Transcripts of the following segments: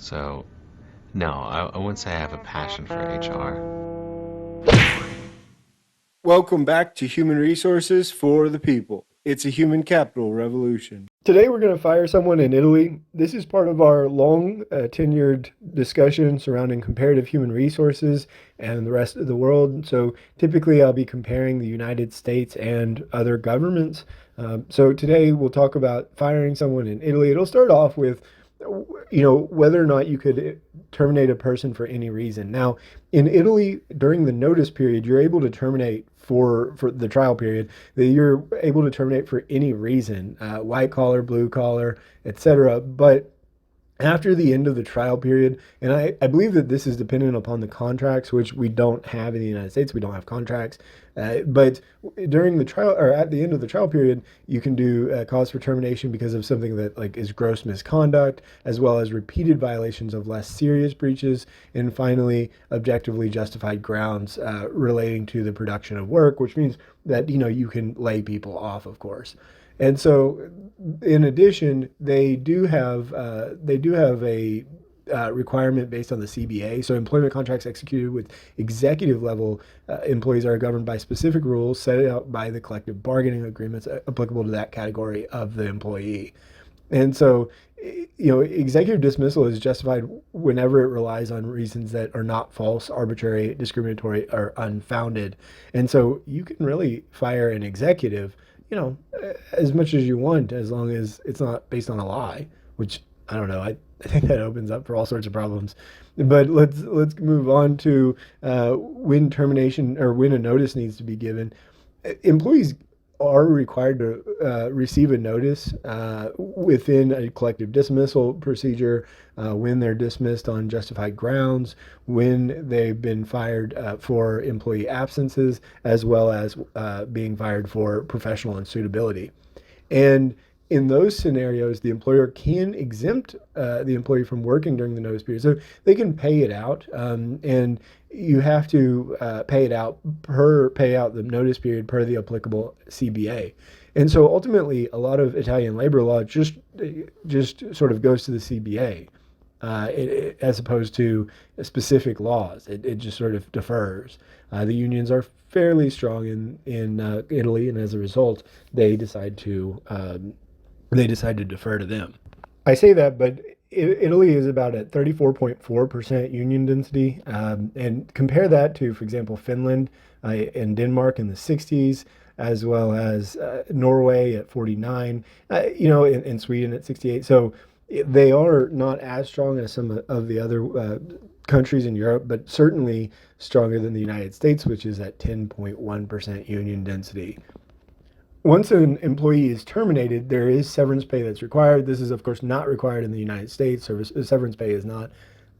So, no, I wouldn't say I have a passion for HR. Welcome back to Human Resources for the People. It's a human capital revolution. Today we're going to fire someone in Italy. This is part of our long tenured discussion surrounding comparative human resources and the rest of the world. So typically I'll be comparing the United States and other governments. So today we'll talk about firing someone in Italy. It'll start off with whether or not you could terminate a person for any reason. Now, in Italy, during the notice period, you're able to terminate for the trial period, that you're able to terminate for any reason, white collar, blue collar, etc. But after the end of the trial period, and I believe that this is dependent upon the contracts, which we don't have in the United States. We don't have contracts. But during the trial or at the end of the trial period, you can do cause for termination because of something that like is gross misconduct, as well as repeated violations of less serious breaches, and finally, objectively justified grounds relating to the production of work, which means that you can lay people off, of course. And so, in addition, they do have a requirement based on the CBA. So employment contracts executed with executive level employees are governed by specific rules set out by the collective bargaining agreements applicable to that category of the employee. And so, executive dismissal is justified whenever it relies on reasons that are not false, arbitrary, discriminatory, or unfounded. And so you can really fire an executive, as much as you want, as long as it's not based on a lie, which I don't know. I think that opens up for all sorts of problems. But let's move on to when termination or when a notice needs to be given. Employees are required to receive a notice within a collective dismissal procedure when they're dismissed on justified grounds, when they've been fired for employee absences, as well as being fired for professional unsuitability. And in those scenarios, the employer can exempt the employee from working during the notice period. So they can pay it out, and you have to pay out the notice period per the applicable CBA. And so ultimately, a lot of Italian labor law just sort of goes to the CBA. As opposed to specific laws, it just sort of defers. The unions are fairly strong in Italy, and as a result, they decide to defer to them. I say that, but Italy is about at 34.4% union density, and compare that to, for example, Finland and Denmark in the 60s, as well as Norway at 49, in Sweden at 68. So they are not as strong as some of the other countries in Europe, but certainly stronger than the United States, which is at 10.1% union density. Once an employee is terminated, there is severance pay that's required. This is, of course, not required in the United States. Severance pay is not.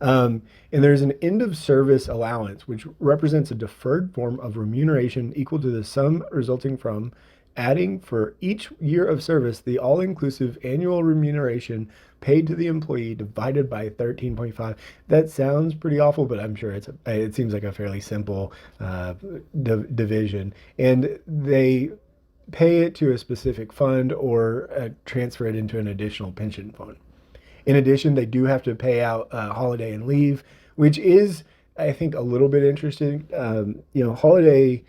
And there's an end of service allowance, which represents a deferred form of remuneration equal to the sum resulting from adding for each year of service the all-inclusive annual remuneration paid to the employee divided by 13.5. That sounds pretty awful, but I'm sure it seems like a fairly simple division. And they pay it to a specific fund or transfer it into an additional pension fund. In addition, they do have to pay out holiday and leave, which is, I think, a little bit interesting. Holiday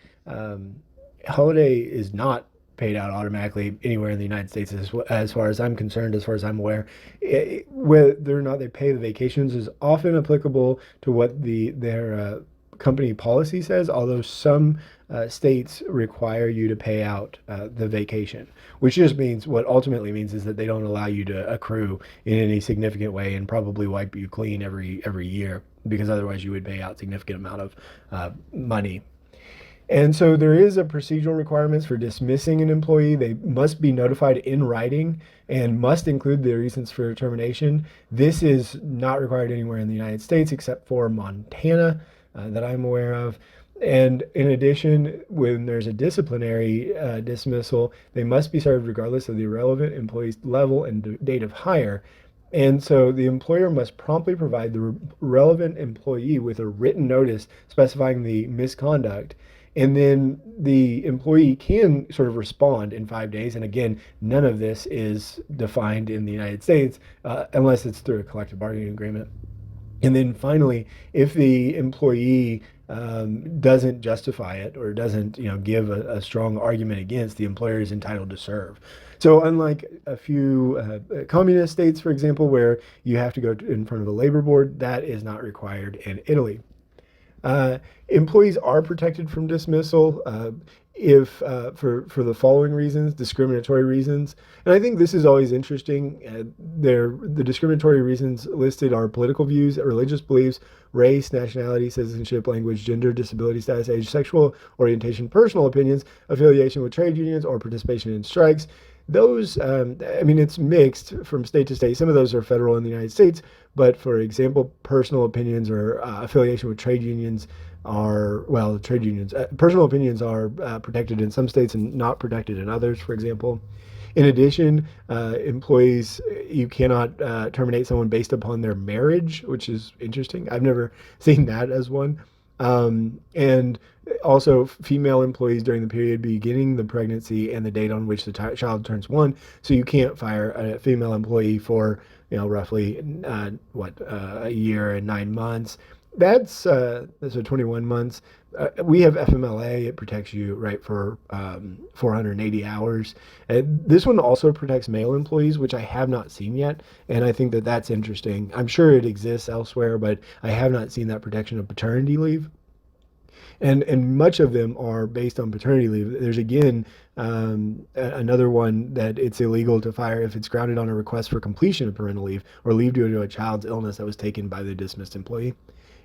is not paid out automatically anywhere in the United States, as far as I'm concerned, as far as I'm aware. Whether or not they pay the vacations is often applicable to what their company policy says, although some states require you to pay out the vacation, which just means what ultimately means is that they don't allow you to accrue in any significant way and probably wipe you clean every year, because otherwise you would pay out significant amount of money. And so there is a procedural requirements for dismissing an employee. They must be notified in writing and must include the reasons for termination. This is not required anywhere in the United States except for Montana that I'm aware of. And in addition, when there's a disciplinary dismissal, they must be served regardless of the relevant employee's level and date of hire. And so the employer must promptly provide the relevant employee with a written notice specifying the misconduct. And then the employee can sort of respond in 5 days. And again, none of this is defined in the United States unless it's through a collective bargaining agreement. And then finally, if the employee doesn't justify it or doesn't, give a strong argument against, the employer is entitled to serve. So unlike a few communist states, for example, where you have to go in front of a labor board, that is not required in Italy. Uh, Employees are protected from dismissal if for the following reasons, discriminatory reasons. And I think this is always interesting. The discriminatory reasons listed are political views, religious beliefs, race, nationality, citizenship, language, gender, disability status, age, sexual orientation, personal opinions, affiliation with trade unions, or participation in strikes. Those, I mean, it's mixed from state to state. Some of those are federal in the United States, but for example, personal opinions or affiliation with trade unions are, well, trade unions, personal opinions are protected in some states and not protected in others, for example. In addition, employees, you cannot terminate someone based upon their marriage, which is interesting. I've never seen that as one. And also, female employees during the period beginning the pregnancy and the date on which the child turns one. So you can't fire a female employee for, roughly a year and 9 months. So 21 months. We have FMLA. It protects you right for 480 hours. This one also protects male employees, which I have not seen yet, and I think that that's interesting. I'm sure it exists elsewhere, but I have not seen that protection of paternity leave. And much of them are based on paternity leave. There's again another one that it's illegal to fire if it's grounded on a request for completion of parental leave or leave due to a child's illness that was taken by the dismissed employee.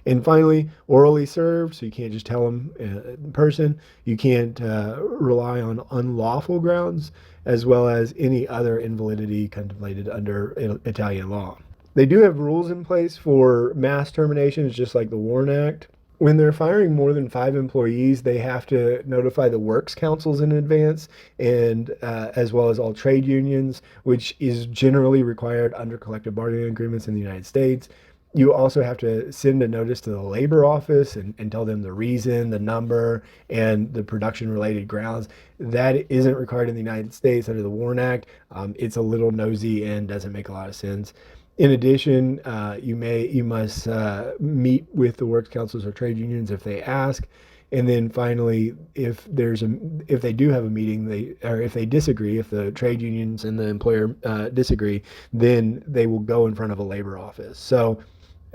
And finally, orally served, so you can't just tell them in person. You can't rely on unlawful grounds, as well as any other invalidity contemplated under Italian law. They do have rules in place for mass terminations, just like the WARN Act. When they're firing more than 5 employees, they have to notify the works councils in advance, and as well as all trade unions, which is generally required under collective bargaining agreements in the United States. You also have to send a notice to the labor office and tell them the reason, the number, and the production related grounds. That isn't required in the United States under the WARN Act. It's a little nosy and doesn't make a lot of sense. In addition, you must meet with the works councils or trade unions if they ask. And then finally, if they do have a meeting, if they disagree, if the trade unions and the employer disagree, then they will go in front of a labor office. So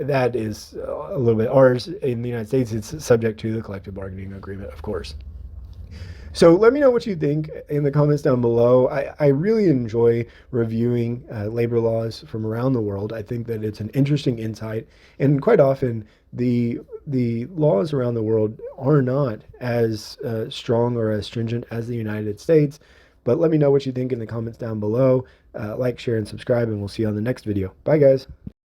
that is a little bit, ours in the United States, it's subject to the collective bargaining agreement, of course. So let me know what you think in the comments down below. I really enjoy reviewing labor laws from around the world. I think that it's an interesting insight, and quite often the laws around the world are not as strong or as stringent as the United States. But let me know what you think in the comments down below. Like, share, and subscribe, and we'll see you on the next video. Bye, guys.